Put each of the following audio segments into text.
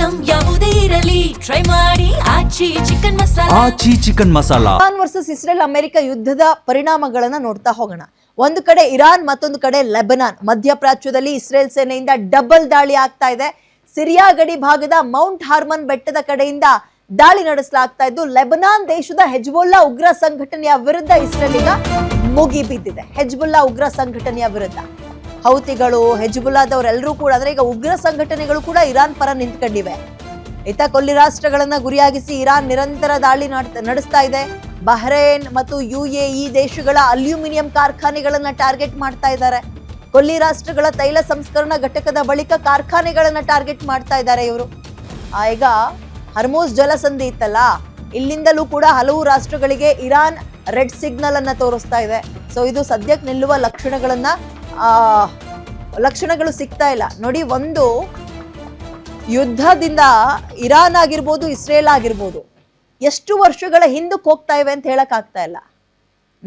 Item ಯಾವುದೇ ಇರಲಿ try ಮಾಡಿ Aachi chicken masala. Aachi chicken masala. Iran versus Israel America ಯುದ್ಧದ ಪರಿಣಾಮಗಳನ್ನ ನೋಡ್ತಾ ಹೋಗೋಣ. ಒಂದು ಕಡೆ ಇರಾನ್, ಮತ್ತೊಂದು ಕಡೆ ಲೆಬನಾನ್. ಮಧ್ಯಪ್ರಾಚ್ಯದಲ್ಲಿ ಇಸ್ರೇಲ್ ಸೇನೆಯಿಂದ ಡಬಲ್ ದಾಳಿ ಆಗ್ತಾ ಇದೆ. ಸಿರಿಯಾ ಗಡಿ ಭಾಗದ ಮೌಂಟ್ ಹಾರ್ಮನ್ ಬೆಟ್ಟದ ಕಡೆಯಿಂದ ದಾಳಿ ನಡೆಸಲಾಗ್ತಾ ಇದ್ದು, ಲೆಬನಾನ್ ದೇಶದ ಹೆಜ್ಬುಲ್ಲಾ ಉಗ್ರ ಸಂಘಟನೆಯ ವಿರುದ್ಧ ಇಸ್ರೇಲ್ ಈಗ ಮುಗಿ ಬಿದ್ದಿದೆ. ಹೆಜ್ಬುಲ್ಲಾ ಉಗ್ರ ಸಂಘಟನೆಯ ವಿರುದ್ಧ ಹೌತಿಗಳು, ಹೆಜ್ಬುಲ್ಲಾದವರೆಲ್ಲರೂ ಕೂಡ, ಅಂದ್ರೆ ಈಗ ಉಗ್ರ ಸಂಘಟನೆಗಳು ಕೂಡ ಇರಾನ್ ಪರ ನಿಂತ್ಕೊಂಡಿವೆ. ಇತ ಕೊಲ್ಲಿ ರಾಷ್ಟ್ರಗಳನ್ನ ಗುರಿಯಾಗಿಸಿ ಇರಾನ್ ನಿರಂತರ ದಾಳಿ ನಡೆಸ್ತಾ ಇದೆ. ಬಹ್ರೇನ್ ಮತ್ತು UAE ದೇಶಗಳ ಅಲ್ಯೂಮಿನಿಯಂ ಕಾರ್ಖಾನೆಗಳನ್ನ ಟಾರ್ಗೆಟ್ ಮಾಡ್ತಾ ಇದ್ದಾರೆ. ಕೊಲ್ಲಿ ರಾಷ್ಟ್ರಗಳ ತೈಲ ಸಂಸ್ಕರಣಾ ಘಟಕದ ಬಳಿಕ ಕಾರ್ಖಾನೆಗಳನ್ನ ಟಾರ್ಗೆಟ್ ಮಾಡ್ತಾ ಇದ್ದಾರೆ ಇವರು. ಈಗ ಹರ್ಮೂಸ್ ಜಲಸಂಧಿ ಇತ್ತಲ್ಲ, ಇಲ್ಲಿಂದಲೂ ಕೂಡ ಹಲವು ರಾಷ್ಟ್ರಗಳಿಗೆ ಇರಾನ್ ರೆಡ್ ಸಿಗ್ನಲ್ ಅನ್ನ ತೋರಿಸ್ತಾ ಇದೆ. ಸೊ ಇದು ಸದ್ಯಕ್ಕೆ ನಿಲ್ಲುವ ಲಕ್ಷಣಗಳು ಸಿಗ್ತಾ ಇಲ್ಲ ನೋಡಿ. ಒಂದು ಯುದ್ಧದಿಂದ ಇರಾನ್ ಆಗಿರ್ಬೋದು, ಇಸ್ರೇಲ್ ಆಗಿರ್ಬೋದು, ಎಷ್ಟು ವರ್ಷಗಳ ಹಿಂದಕ್ಕೆ ಹೋಗ್ತಾ ಇವೆ ಅಂತ ಹೇಳಕ್ ಆಗ್ತಾ ಇಲ್ಲ.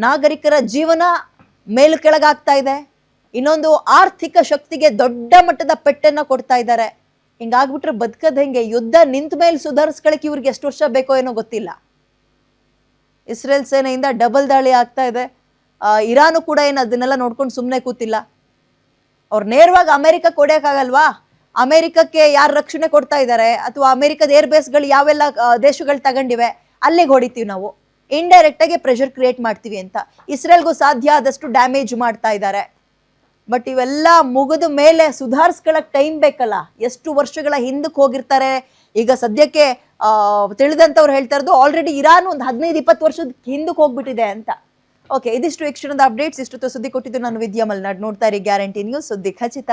ನಾಗರಿಕರ ಜೀವನ ಮೇಲು ಕೆಳಗಾಗ್ತಾ ಇದೆ. ಇನ್ನೊಂದು ಆರ್ಥಿಕ ಶಕ್ತಿಗೆ ದೊಡ್ಡ ಮಟ್ಟದ ಪೆಟ್ಟನ್ನ ಕೊಡ್ತಾ ಇದ್ದಾರೆ. ಹಿಂಗಾಗ್ಬಿಟ್ರೆ ಬದುಕದ್ ಹೆಂಗೆ? ಯುದ್ಧ ನಿಂತ ಮೇಲೆ ಸುಧಾರಿಸ್ಕೊಳಕ್ಕೆ ಇವ್ರಿಗೆ ಎಷ್ಟು ವರ್ಷ ಬೇಕೋ ಏನೋ ಗೊತ್ತಿಲ್ಲ. ಇಸ್ರೇಲ್ ಸೇನೆಯಿಂದ ಡಬಲ್ ದಾಳಿ ಆಗ್ತಾ ಇದೆ. ಇರಾನು ಕೂಡ ಏನು ಅದನ್ನೆಲ್ಲ ನೋಡ್ಕೊಂಡು ಸುಮ್ಮನೆ ಕೂತಿಲ್ಲ. ಅವ್ರು ನೇರವಾಗಿ ಅಮೆರಿಕಕ್ಕೆ ಹೊಡೆಯಕ್ಕಾಗಲ್ವಾ? ಅಮೆರಿಕಕ್ಕೆ ಯಾರು ರಕ್ಷಣೆ ಕೊಡ್ತಾ ಇದ್ದಾರೆ, ಅಥವಾ ಅಮೆರಿಕದ ಏರ್ ಬೇಸ್ಗಳು ಯಾವೆಲ್ಲ ದೇಶಗಳು ತಗೊಂಡಿವೆ ಅಲ್ಲಿಗೆ ಹೊಡಿತೀವಿ ನಾವು, ಇಂಡೈರೆಕ್ಟ್ ಆಗಿ ಪ್ರೆಷರ್ ಕ್ರಿಯೇಟ್ ಮಾಡ್ತೀವಿ ಅಂತ ಇಸ್ರೇಲ್ಗೂ ಸಾಧ್ಯ ಆದಷ್ಟು ಡ್ಯಾಮೇಜ್ ಮಾಡ್ತಾ ಇದ್ದಾರೆ. ಬಟ್ ಇವೆಲ್ಲ ಮುಗಿದ ಮೇಲೆ ಸುಧಾರಿಸ್ಕೊಳ್ಳೋಕೆ ಟೈಮ್ ಬೇಕಲ್ಲ. ಎಷ್ಟು ವರ್ಷಗಳ ಹಿಂದಕ್ಕೆ ಹೋಗಿರ್ತಾರೆ. ಈಗ ಸದ್ಯಕ್ಕೆ ತಿಳಿದಂಥವ್ರು ಹೇಳ್ತಾ ಇರೋದು ಆಲ್ರೆಡಿ ಇರಾನ್ ಒಂದು 15-20 ವರ್ಷದ ಹಿಂದಕ್ಕೆ ಹೋಗ್ಬಿಟ್ಟಿದೆ ಅಂತ. ಓಕೆ, ಇದಿಷ್ಟು ಈ ಕ್ಷಣದ ಅಪ್ಡೇಟ್ಸ್. ಇಷ್ಟು ಸುದ್ದಿ ಕೊಟ್ಟಿದ್ದು ನಾನು ವಿದ್ಯಾ ಮಲ್ನಾಡ್. ನೋಡ್ತಾ ಇರಿ ಗ್ಯಾರಂಟಿ ನ್ಯೂಸ್, ಸುದ್ದಿ ಖಚಿತ.